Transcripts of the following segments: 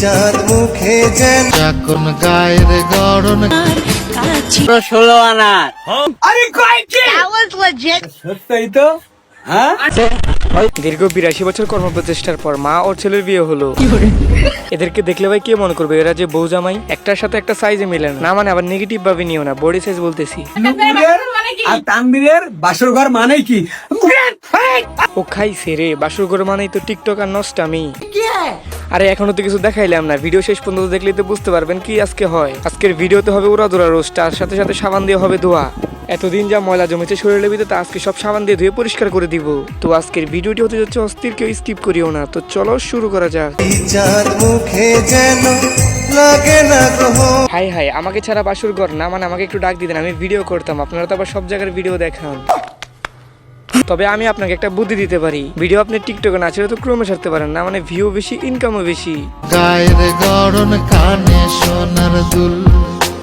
চাঁদ মুখে যেন যখন গায়ের গড়ন 16 আনার। আরে কয় কি That was legit. সত্যই তো হ্যাঁ দীর্ঘ 82 বছর কর্মপ্রচেষ্টার পর মা ওর ছেলের বিয়ে হলো। এদেরকে দেখলে ভাই কে মনে করবে এরা যে বউ জামাই? একটার সাথে একটা সাইজে মিলে না, মানে আবার নেগেটিভ ভাবে নিও না, বডি সাইজ বলতেছি। নুপুরের আর তানবীরের বাসর ঘর মানে কি? ও খাইছে রে, বাসর ঘর মানেই তো টিকটক আর নষ্টামি। আরে এখনো তো কিছু দেখাইলাম না, ভিডিও শেষ পর্যন্ত দেখলেই তো বুঝতে পারবেন কি আজকে হয়। আজকের ভিডিওতে হবে উড়াধুরা রোস্ট, তার সাথে সাথে সাবান দিয়ে হবে ধোয়া। এতদিন যা ময়লা জমেছে শরীরের ভিতরে তা আজকে সব সাবান দিয়ে ধুয়ে পরিষ্কার করে দিব। তো আজকের ভিডিওটি হতে যাচ্ছে অস্থির, কেউ স্কিপ করিও না। তো চলো শুরু করা যাক। চাঁদ মুখে যেন লাগে না গ্রহ। হাই হাই, আমাকে ছাড়া বাসুর ঘর না, মানে আমাকে একটু ডাক দিতেন, আমি ভিডিও করতাম। আপনারা তো আবার সব জায়গার ভিডিও দেখান। তবে আমি আপনাকে একটা বুদ্ধি দিতে পারি, ভিডিও আপনি টিকটকে না ছেড়ে তো ক্রমে ছাড়তে পারেন না, মানে ভিউ বেশি ইনকামও বেশি। গায়ের গড়ন কানে সোনার দুল।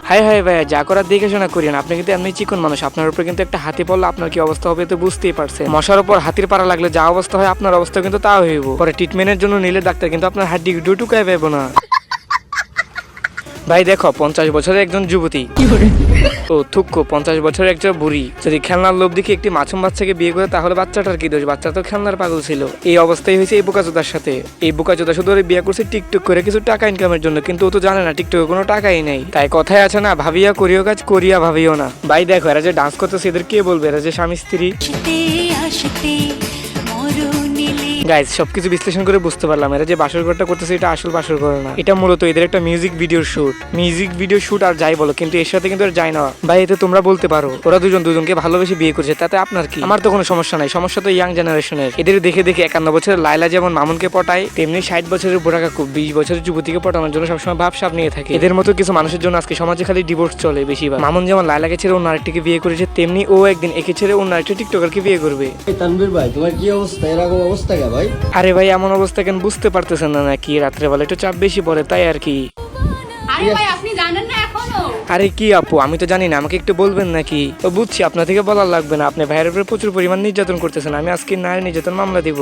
হাই হাই ভাইয়া, যা করার দেখে শোনা করিয়েন। আপনি কিন্তু এমনি চিকন মানুষ, আপনার উপর কিন্তু একটা হাতি পড়লে আপনার কি অবস্থা হবে তো বুঝতেই পারছেন। মশার উপর হাতির পাড়া লাগলে যা অবস্থা হয় আপনার অবস্থা কিন্তু তা হইব। পরে ট্রিটমেন্টের জন্য নিলে ডাক্তার কিন্তু আপনার হাড্ডি টুকায় পাইব না। ভাই দেখো, 50 বছরের একজন যুবতী, ও থুক্কো 50 বছরের একজন বুড়ি যদি খেলনার লোভ দেখে একটি মাছুম বাচ্চাকে বিয়ে করে, তাহলে বাচ্চাটার কি দোষ? বাচ্চা তো খেলনার পাগল ছিল। এই অবস্থাই হয়েছে এই বোকাচোদার সাথে। এই বোকাচোদা শুধু ওরে বিয়ে করছে টিকটক করে কিছু টাকা ইনকামের জন্য, কিন্তু ও তো জানে না টিকটকে কোনো টাকাই নেই। তাই কথায় আছে না, ভাবিয়া করিও কাজ, করিয়া ভাবিও না। ভাই দেখো, এরা যে ডান্স করতেছে এদের কে বলবে? এরা যে স্বামী স্ত্রী। গাইজ সবকিছু বিশ্লেষণ করে বুঝতে পারলাম এরা যে বাসর ঘরটা করতেছে এটা আসল বাসর ঘর না, এটা মূলত এদের একটা মিউজিক ভিডিওর শুট। মিউজিক ভিডিও শুট আর যাই বলো, কিন্তু এর সাথে কিন্তু যায় না। ভাই এতে তোমরা বলতে পারো ওরা দুজনকে ভালোবেসে বিয়ে করছে, তাতে আপনার কি? আমার তো কোনো সমস্যা নাই, সমস্যা তো ইয়াং জেনারেশনের। এদের দেখে দেখে 51 বছরের লাইলা যেমন মামুনকে পটায়, তেমনি 60 বছরের বুড়া কাকু 20 বছরের যুবতীকে পটানোর জন্য সবসময় ভাবসাব নিয়ে থাকে। এদের মতো কিছু মানুষের জন্য আজকে সমাজে খালি ডিভোর্স চলে বেশিরভাগ। মামুন যেমন লাইলাকে ছেড়ে অন্য আরেকটিকে বিয়ে করেছে, তেমনি ও একদিন একে ছেড়ে অন্য আরেকটি টিকটকারকে বিয়ে করবে। তানবীর ভাই, তোমার কি অবস্থা? এরকম অবস্থা কে ভাই? আরে ভাই এমন অবস্থা কেন বুঝতে পারতেছেন না নাকি? রাত্রেবেলা একটু চাপ বেশি পড়ে তাই আর কি। আরে ভাই আপনি জানেন না এখনো? আরে কি আপু, আমি তো জানি না, আমাকে একটু বলবেন নাকি? তো বুঝছি আপনার থেকে বলার লাগবে না, আপনি ভাইয়ের উপরে প্রচুর পরিমাণ নির্যাতন করতেছেন। আমি আজকে নারী নির্যাতন মামলা দিব।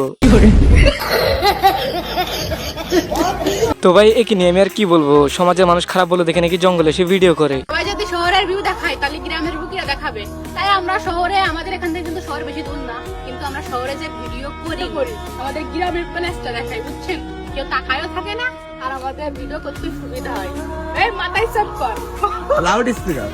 তো ভাই একে নিয়ে আমি আর কি বলবো, সমাজের মানুষ খারাপ বলে দেখে নাকি জঙ্গলে এসে ভিডিও করে। সবাই যদি শহরের ভিউ দেখায় তাহলে গ্রামের ভিউ কিরা দেখাবে? তাই আমরা শহরে, আমাদের এখান থেকে কিন্তু শহর বেশি দূর না, কিন্তু আমরা শহরে যে ভিডিও করি আমাদের গ্রামের প্লেসটা দেখাই, বুঝছেন? কেউ তাকায়ও থাকে না আর আমাদের ভিডিও করতে সুবিধা হয়। এই মাথায় চাপ কর লাউড স্পিকার।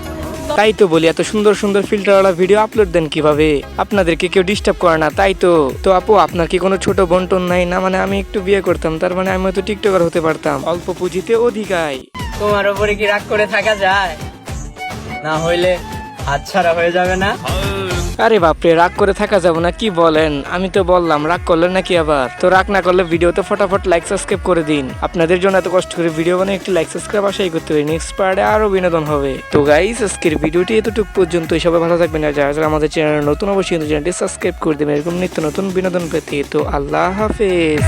তাই তো বলি, এত সুন্দর সুন্দর ফিল্টারওয়ালা ভিডিও আপলোড দেন কিভাবে? আপনাদেরকে কেউ ডিস্টার্ব করে না তাই তো। তো আপু আপনার কি কোনো ছোট বন্টন নাই? না মানে আমি একটু বিয়ে করতাম, তার মানে আমি তো টিকটকার হতে পারতাম। অল্প পুঁজিতে অধিক আয়। তোমার উপরে কি রাগ করে থাকা যায়? না হইলে হাতছাড়া হয়ে যাবে না? আরে বাপরে, রাগ করে থাকা যাবো না কি বলেন? আমি তো বললাম, রাগ করলেন নাকি আবার? তো রাগ না করলে ভিডিওতে ফটাফট লাইক সাবস্ক্রাইব করে দিন। আপনাদের জন্য এত কষ্ট করে ভিডিও বানিয়ে একটি লাইক সাবস্ক্রাইব আশাই করতে পারি, নেক্সট পার্টে আরো বিনোদন হবে। তো গাইস আজকের ভিডিওটি এতটুকু পর্যন্ত, সবাই ভালো থাকবেন। আর যারা যারা আমাদের চ্যানেল নতুন অবশ্যই কিন্তু চ্যানেলটি সাবস্ক্রাইব করে দেবেন এরকম নিত্য নতুন বিনোদন পেতে। তো আল্লাহ হাফেজ।